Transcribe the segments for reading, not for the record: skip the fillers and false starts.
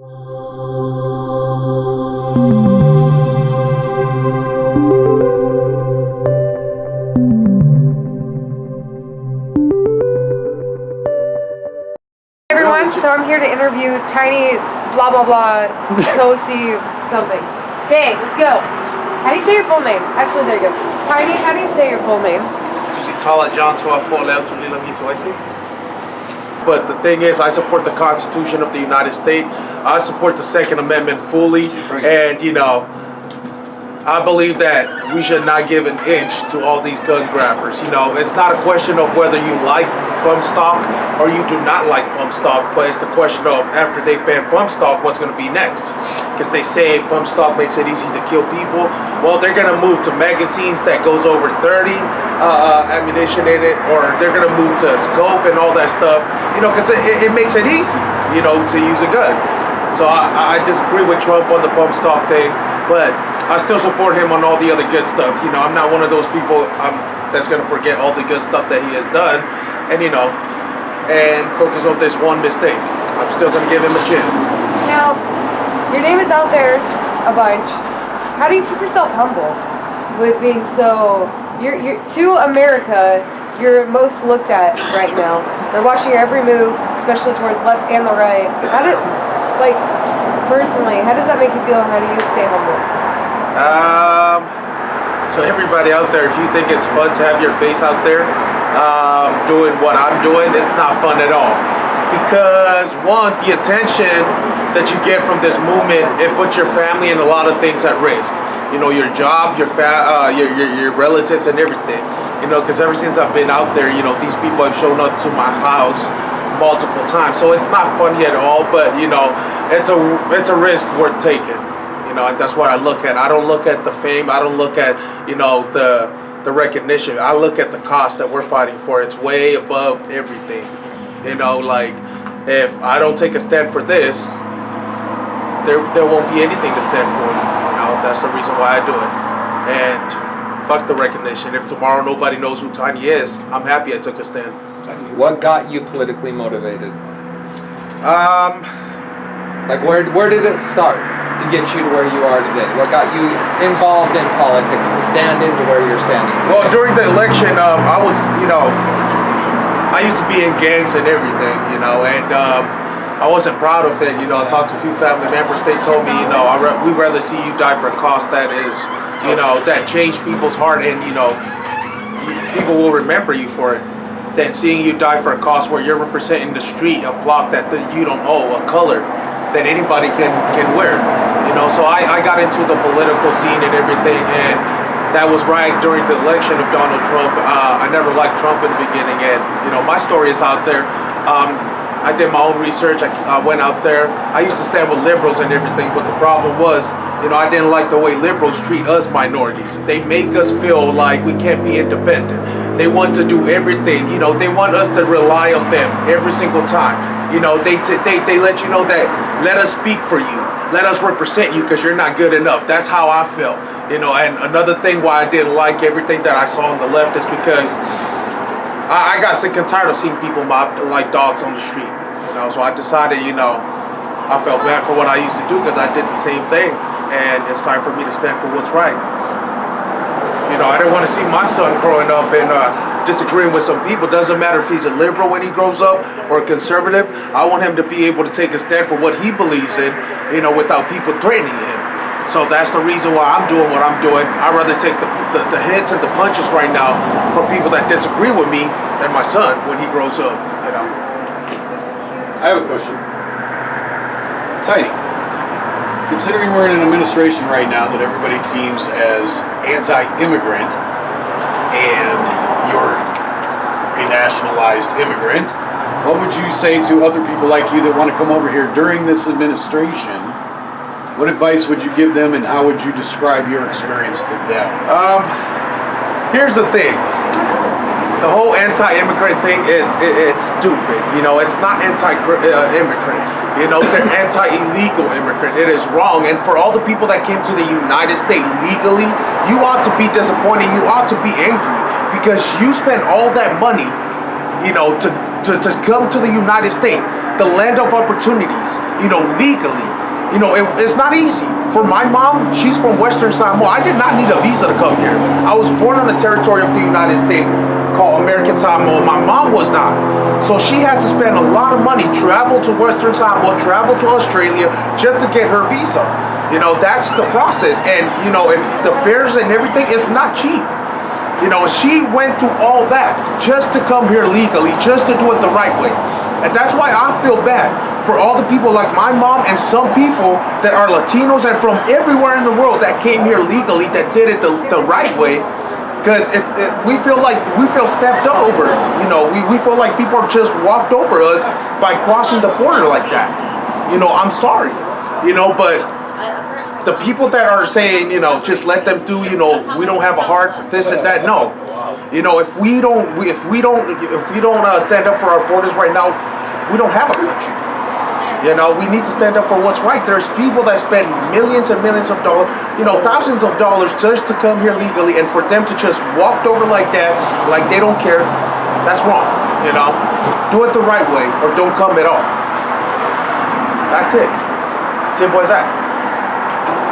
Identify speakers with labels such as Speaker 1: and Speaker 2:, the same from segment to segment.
Speaker 1: Everyone, so I'm here to interview Tiny blah blah blah Toese something. Okay, let's go. How do you say your full name? Actually, there you go. Tiny, how do you say your full name?
Speaker 2: But the thing is, I support the Constitution of the United States. I support the Second Amendment fully, and I believe that we should not give an inch to all these gun grabbers. It's not a question of whether you like bump stock or you do not like bump stock, but it's the question of after they ban bump stock, what's going to be next? Because they say bump stock makes it easy to kill people. Well, they're going to move to magazines that goes over 30 ammunition in it, or they're going to move to scope and all that stuff, because it makes it easy, to use a gun. So I disagree with Trump on the bump stock thing, but I still support him on all the other good stuff. I'm not one of those people that's going to forget all the good stuff that he has done and focus on this one mistake. I'm still going to give him a chance.
Speaker 1: Now, your name is out there a bunch. How do you keep yourself humble with being so... You're to America, you're most looked at right now. They're watching your every move, especially towards left and the right. Personally, how does that make you feel, and how do you stay humble?
Speaker 2: So everybody out there, if you think it's fun to have your face out there doing what I'm doing, it's not fun at all. Because one, the attention that you get from this movement, it puts your family and a lot of things at risk. Your job, your relatives and everything. Because ever since I've been out there, these people have shown up to my house multiple times. So it's not funny at all, but it's a risk worth taking. And that's what I look at. I don't look at the fame. I don't look at the recognition. I look at the cost that we're fighting for. It's way above everything. If I don't take a stand for this, there won't be anything to stand for. That's the reason why I do it. And fuck the recognition. If tomorrow nobody knows who Tiny is, I'm happy I took a stand.
Speaker 3: What got you politically motivated? Where did it start to get you to where you are today? What got you involved in politics to stand into where you're standing today?
Speaker 2: Well, during the election, I was, I used to be in gangs and everything, and I wasn't proud of it. I talked to a few family members. They told me, we'd rather see you die for a cause that is, that changed people's heart, and people will remember you for it, than seeing you die for a cause where you're representing the street, a block that you don't owe, a color that anybody can wear. So I got into the political scene and everything, and that was right during the election of Donald Trump. I never liked Trump in the beginning, and my story is out there. I did my own research. I went out there. I used to stand with liberals and everything, but the problem was, I didn't like the way liberals treat us minorities. They make us feel like we can't be independent. They want to do everything. They want us to rely on them every single time. They let you know that let us speak for you. Let us represent you because you're not good enough. That's how I felt. And another thing why I didn't like everything that I saw on the left is because I got sick and tired of seeing people mobbed like dogs on the street. So I decided, I felt bad for what I used to do because I did the same thing, and it's time for me to stand for what's right. I didn't want to see my son growing up and disagreeing with some people. Doesn't matter if he's a liberal when he grows up or a conservative. I want him to be able to take a stand for what he believes in, without people threatening him. So that's the reason why I'm doing what I'm doing. I'd rather take the hits and the punches right now from people that disagree with me than my son when he grows up,
Speaker 4: I have a question. Tiny, considering we're in an administration right now that everybody deems as anti-immigrant, and you're a nationalized immigrant, what would you say to other people like you that want to come over here during this administration? What advice would you give them, and how would you describe your experience to them?
Speaker 2: Here's the thing. The whole anti-immigrant thing it's stupid. It's not anti-immigrant. They're anti-illegal immigrant. It is wrong. And for all the people that came to the United States legally, you ought to be disappointed. You ought to be angry because you spent all that money, to come to the United States. the land of opportunities, you know, legally. You know, it's not easy. For my mom, she's from Western Samoa. I did not need a visa to come here. I was born on the territory of the United States called American Samoa. My mom was not. So she had to spend a lot of money, travel to Western Samoa, travel to Australia just to get her visa. You know, that's the process. And, you know, if the fares and everything, it's not cheap. You know, she went through all that just to come here legally, just to do it the right way. And that's why I feel bad for all the people like my mom and some people that are Latinos and from everywhere in the world that came here legally, that did it the right way. Because if we feel stepped over, you know, we feel like people just walked over us by crossing the border like that. You know, I'm sorry, you know, but the people that are saying, you know, just let them do, you know, we don't have a heart, this and that, no. You know, if we don't stand up for our borders right now, we don't have a country. You know, we need to stand up for what's right. There's people that spend millions and millions of dollars, you know, thousands of dollars just to come here legally, and for them to just walk over like that, like they don't care, that's wrong. You know, do it the right way or don't come at all. That's it. Simple as that.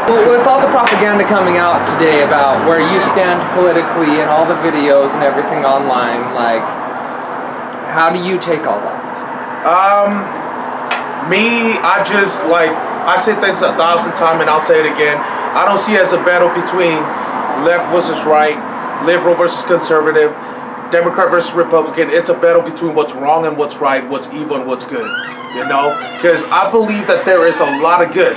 Speaker 3: Well, with all the propaganda coming out today about where you stand politically and all the videos and everything online, like, how do you take all that?
Speaker 2: Me, I just, like, I said this 1,000 times and I'll say it again. I don't see it as a battle between left versus right, liberal versus conservative, Democrat versus Republican. It's a battle between what's wrong and what's right, what's evil and what's good. You know? Because I believe that there is a lot of good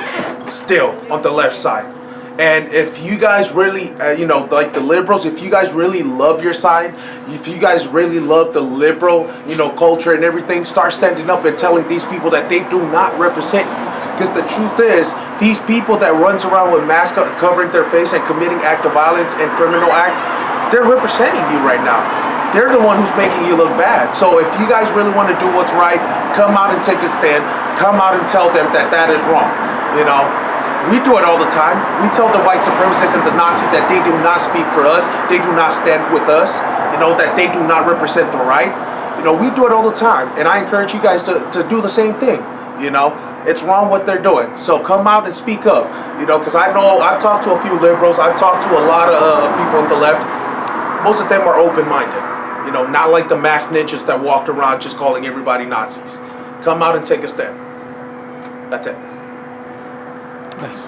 Speaker 2: still on the left side. And if you guys really, you know, like the liberals, if you guys really love your side, if you guys really love the liberal, you know, culture and everything, start standing up and telling these people that they do not represent you. Because the truth is, these people that runs around with masks covering their face and committing act of violence and criminal acts, they're representing you right now. They're the one who's making you look bad. So if you guys really want to do what's right, come out and take a stand. Come out and tell them that that is wrong, you know. We do it all the time. We tell the white supremacists and the Nazis that they do not speak for us. They do not stand with us. You know, that they do not represent the right. You know, we do it all the time. And I encourage you guys to do the same thing. You know, it's wrong what they're doing. So come out and speak up. You know, because I know I've talked to a few liberals. I've talked to a lot of people on the left. Most of them are open-minded. You know, not like the masked ninjas that walked around just calling everybody Nazis. Come out and take a stand. That's it.
Speaker 3: Nice.